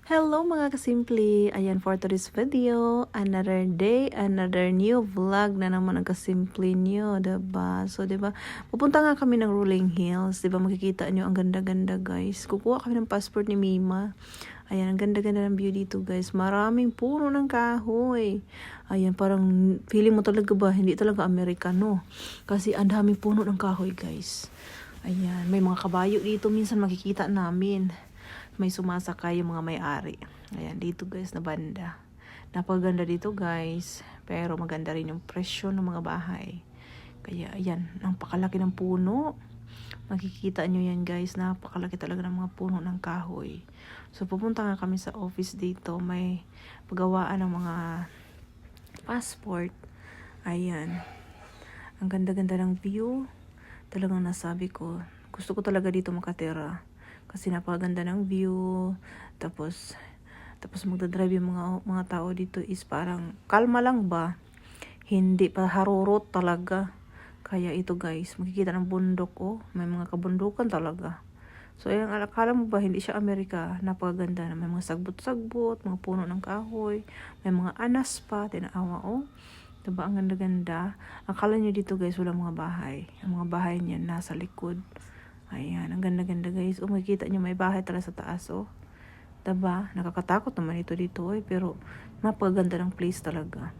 Hello mga kasimple! Ayan for today's video, another day, another new vlog na naman ang kasimple nyo, diba? So diba, pupunta nga kami ng Rolling Hills, diba makikita nyo ang ganda-ganda guys. Kukuha kami ng passport ni Mima. Ayan, ang ganda-ganda ng view dito guys. Maraming puno ng kahoy. Ayan, parang feeling mo talaga ba, hindi talaga Amerikano. Kasi ang daming puno ng kahoy guys. Ayan, may mga kabayo dito minsan makikita namin. May sumasakay yung mga may-ari. Ayan, dito guys na banda. Napakaganda dito guys. Pero maganda rin yung presyo ng mga bahay. Kaya ayan, napakalaki ng puno. Makikita nyo yan guys, napakalaki talaga ng mga puno ng kahoy. So pupunta nga kami sa office dito. May paggawaan ng mga passport. Ayan. Ang ganda-ganda ng view. Talagang nasabi ko, gusto ko talaga dito makatira. Kasi napakaganda ng view. Tapos magdadrive yung mga tao dito is parang kalma lang ba? Hindi pa harurot talaga. Kaya ito guys, makikita ng bundok may mga kabundukan talaga. So ayan, akala mo ba hindi siya Amerika? Napakaganda na may mga sagbot-sagbot, mga puno ng kahoy, may mga anas pa, tinaawa Diba ang ganda-ganda? Akala nyo dito guys, wala mga bahay. Ang mga bahay niyan nasa likod. Ayan, ang ganda-ganda guys. Makikita nyo may bahay talaga sa taas Diba? Nakakatakot naman ito dito pero napakaganda ng place talaga.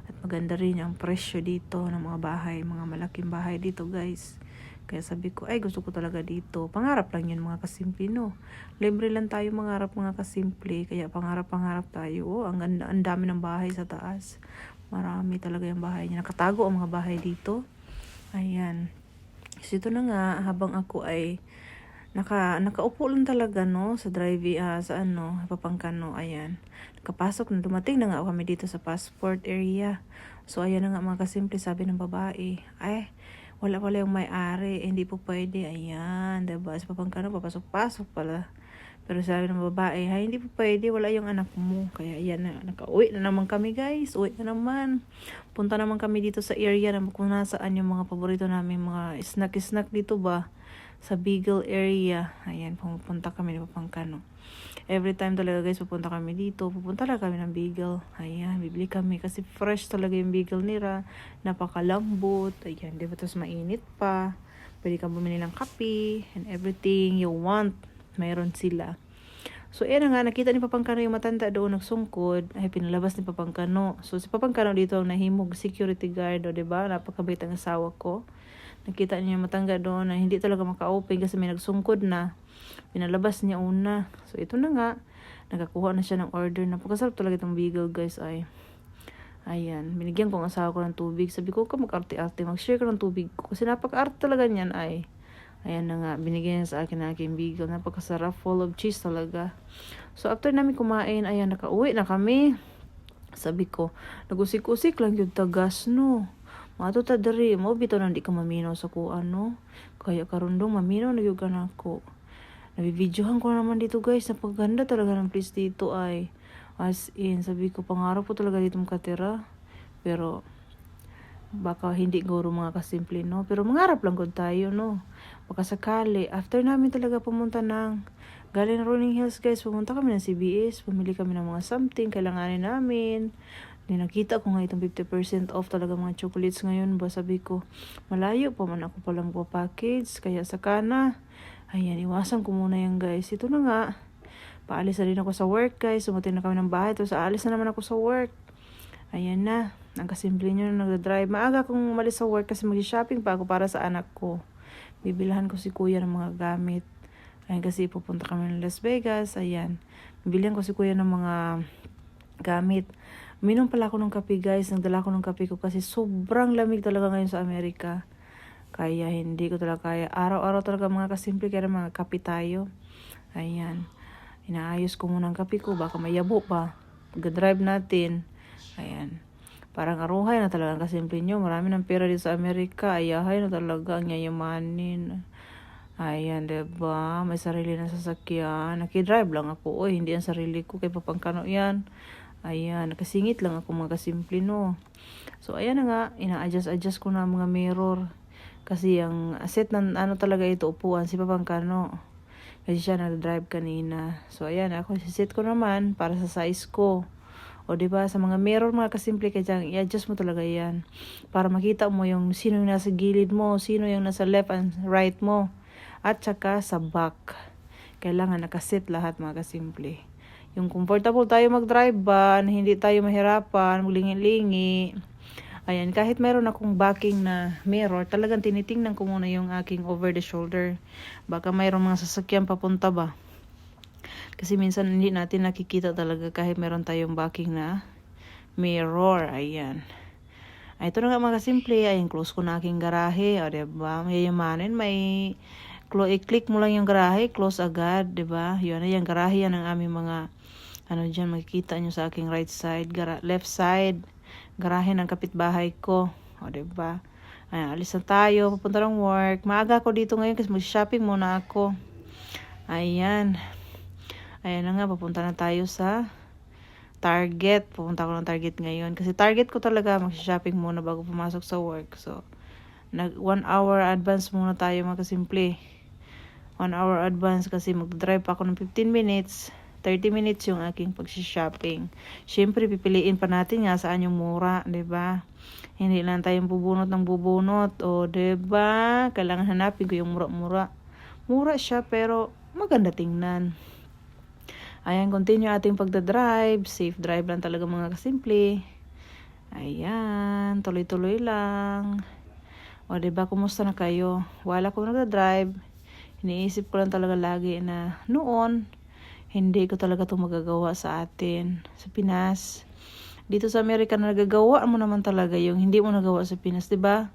At maganda rin ang presyo dito ng mga bahay, mga malaking bahay dito guys. Kaya sabi ko, ay gusto ko talaga dito. Pangarap lang yun mga kasimple Libre lang tayo mangarap mga kasimple. Kaya pangarap tayo. Ang ganda, ang dami ng bahay sa taas. Marami talaga yung bahay niya. Nakatago ang mga bahay dito. Ayan. So ito na nga, habang ako ay nakaupo lang talaga sa Papangkano, ayan. Nakapasok na, dumating na nga kami dito sa passport area. So ayan na nga mga kasimple, sabi ng babae, ay, wala pala yung may-ari, hindi po pwede, ayan, diba? Sa Papangkano, papasok-pasok pala. Pero sabi ng babae, ay, hindi po pwede, wala yung anak mo. Kaya ayan na, nakauwi na naman kami guys, uwi na naman. Punta naman kami dito sa area na kung nasaan yung mga paborito namin, mga snack-snack dito ba. Sa Beagle area. Ayan, pupunta kami ng Papangkano. Every time talaga guys, pupunta kami dito. Pupunta lang kami ng Beagle. Ayan, bibili kami kasi fresh talaga yung Beagle nila. Napakalambot. Ayan, diba? Tapos mainit pa. Pwede kang bumili ng kape and everything you want. Mayroon sila. So, ayan nga, nakita ni Papangkano yung matanda doon, nagsungkod, ay pinalabas ni Papangkano. So, si Papangkano dito ang nahimog security guard, diba? Napakabait ang asawa ko. Nakita niya matangga doon na hindi talaga maka-open kasi may nagsungkod na. Pinalabas niya una. So, ito na nga. Nakakuha na siya ng order. Napakasarap talaga itong Beagle, guys. Ayan. Binigyan ko ang asawa ko ng tubig. Sabi ko, mag-arte-arte. Mag-share ka ng tubig ko. Kasi napaka-arte talaga niyan, Ayan na nga. Binigyan niya sa akin ng aking Beagle. Napakasarap. Full of cheese talaga. So, after namin kumain, ayan, nakauwi na kami. Sabi ko, nagusik-usik lang yung tagas, Mato ta diri mo bitaw nang di ka maminaw sa kuan Kaya karundong maminaw na gyud ako. Nabibidyohan ko naman dito guys, napaganda talaga ng place dito as in sabi ko pangarap ko talaga dito makatira. Pero baka hindi guro mga kasimple pero mangarap lang gud tayo baka sakali after namin talaga pumunta ng galing Rolling Hills guys, pumunta kami ng CBS, pumili kami ng mga something kailanganin namin. Nakita ko nga itong 50% off talaga mga chocolates ngayon ba. Sabi ko, malayo pa man ako palang package. Kaya saka na. Ayan, iwasan ko muna yan guys. Ito na nga. Paalis na rin ako sa work guys. Sumating na kami ng bahay. Tapos aalis na naman ako sa work. Ayan na. Ang kasimple nyo na nag-drive. Maaga akong umalis sa work kasi mag-shopping pa ako para sa anak ko. Bibilhan ko si kuya ng mga gamit. Ayan kasi pupunta kami ng Las Vegas. Ayan. Bibilihan ko si kuya ng mga gamit. Minom pala ako ng kape guys. Nagdala ko ng kape ko kasi sobrang lamig talaga ngayon sa Amerika. Kaya hindi ko talaga kaya. Araw-araw talaga mga kasimple kaya mga kape tayo. Ayan. Inaayos ko muna ang kape ko. Baka mayabo pa. Pag-drive natin. Ayan. Parang aruhay na talaga ang kasimple nyo. Marami ng pera dito sa Amerika. Ayahay na talaga ang yayamanin. Ayan, diba? May sarili na sasakyan. Nakidrive lang ako. Hindi ang sarili ko. Kay Papangkano yan. Ayan, nakasingit lang ako mga kasimple So, ayan na nga, ina-adjust ko na mga mirror. Kasi yung set na talaga ito upuan, si Papangkano. Kasi siya nag-drive kanina. So, ayan, ako sisit ko naman para sa size ko. O, diba, sa mga mirror, mga kasimple, kaya i-adjust mo talaga yan. Para makita mo yung sino yung nasa gilid mo, sino yung nasa left and right mo. At saka sa back. Kailangan nakasit lahat, mga kasimple. Yung comfortable tayo mag-drive ba, na hindi tayo mahirapan, maglingi-lingi. Ayan, kahit meron akong backing na mirror, talagang tinitingnan ko muna yung aking over the shoulder. Baka mayroong mga sasakyan papunta ba. Kasi minsan hindi natin nakikita talaga kahit meron tayong backing na mirror. Ayan. Ay, ito na nga mga simple. Ayan, close ko na aking garahe. O, diba? Mayayamanin, i-click mo lang yung garahe, close agad, diba? Yun, ayan, garahe yan ang aming mga, dyan, makikita nyo sa aking right side, left side. Garahe ng kapitbahay ko. O, diba? Ayan, alis na tayo. Papunta ng work. Maaga ako dito ngayon kasi mag-shopping muna ako. Ayan. Ayan na nga, papunta na tayo sa Target. Pupunta ako ng Target ngayon. Kasi Target ko talaga, mag-shopping muna bago pumasok sa work. So, 1 hour advance muna tayo mga kasimple. 1 hour advance kasi mag-drive pa ako ng 15 minutes. 30 minutes yung aking pag-shopping. Siyempre, pipiliin pa natin nga saan yung mura, 'di ba? Hindi lang tayong bubunot ng bubunot, o 'di ba? Kailangan hanapin ko yung mura-mura. Mura siya pero maganda tingnan. Ayan, continue ating pagdadrive. Safe drive lang talaga mga kasimple. Ayan, tuloy-tuloy lang. O 'di ba, kumusta na kayo? Wala ko nagdadrive. Iniisip ko lang talaga lagi na noon hindi ko talaga ito magagawa sa atin, sa Pinas. Dito sa Amerika, nagagawa mo naman talaga yung hindi mo nagawa sa Pinas, diba?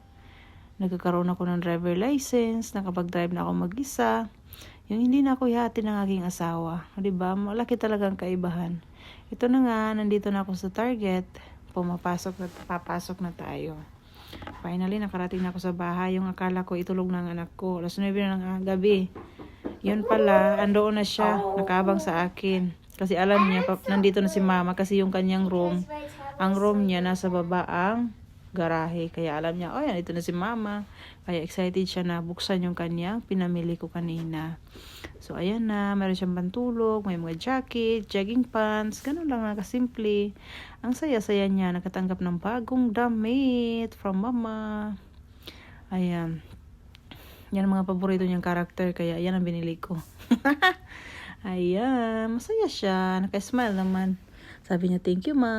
Nagkakaroon ako ng driver license, nakapag-drive na ako mag-isa. Yung hindi na ako ihati ng aking asawa, diba? Malaki talagang kaibahan. Ito na nga, nandito na ako sa Target. Papasok na tayo. Finally, nakarating na ako sa bahay. Yung akala ko itulog ng anak ko. Alas 9 na ng gabi. Yun pala, andoon na siya, nakabang sa akin. Kasi alam niya, nandito na si mama kasi yung kanyang room, ang room niya nasa baba ang garahe. Kaya alam niya, oh yan, ito na si mama. Kaya excited siya na buksan yung kanyang pinamili ko kanina. So ayan na, meron siyang pantulog, may mga jacket, jogging pants, ganun lang na kasimple. Ang saya-saya niya, nakatanggap ng bagong damit from mama. Ayan. Yan ang mga paborito niyang karakter, kaya yan ang binili ko. Ayan, masaya siya. Naka-smile naman. Sabi niya, thank you, ma.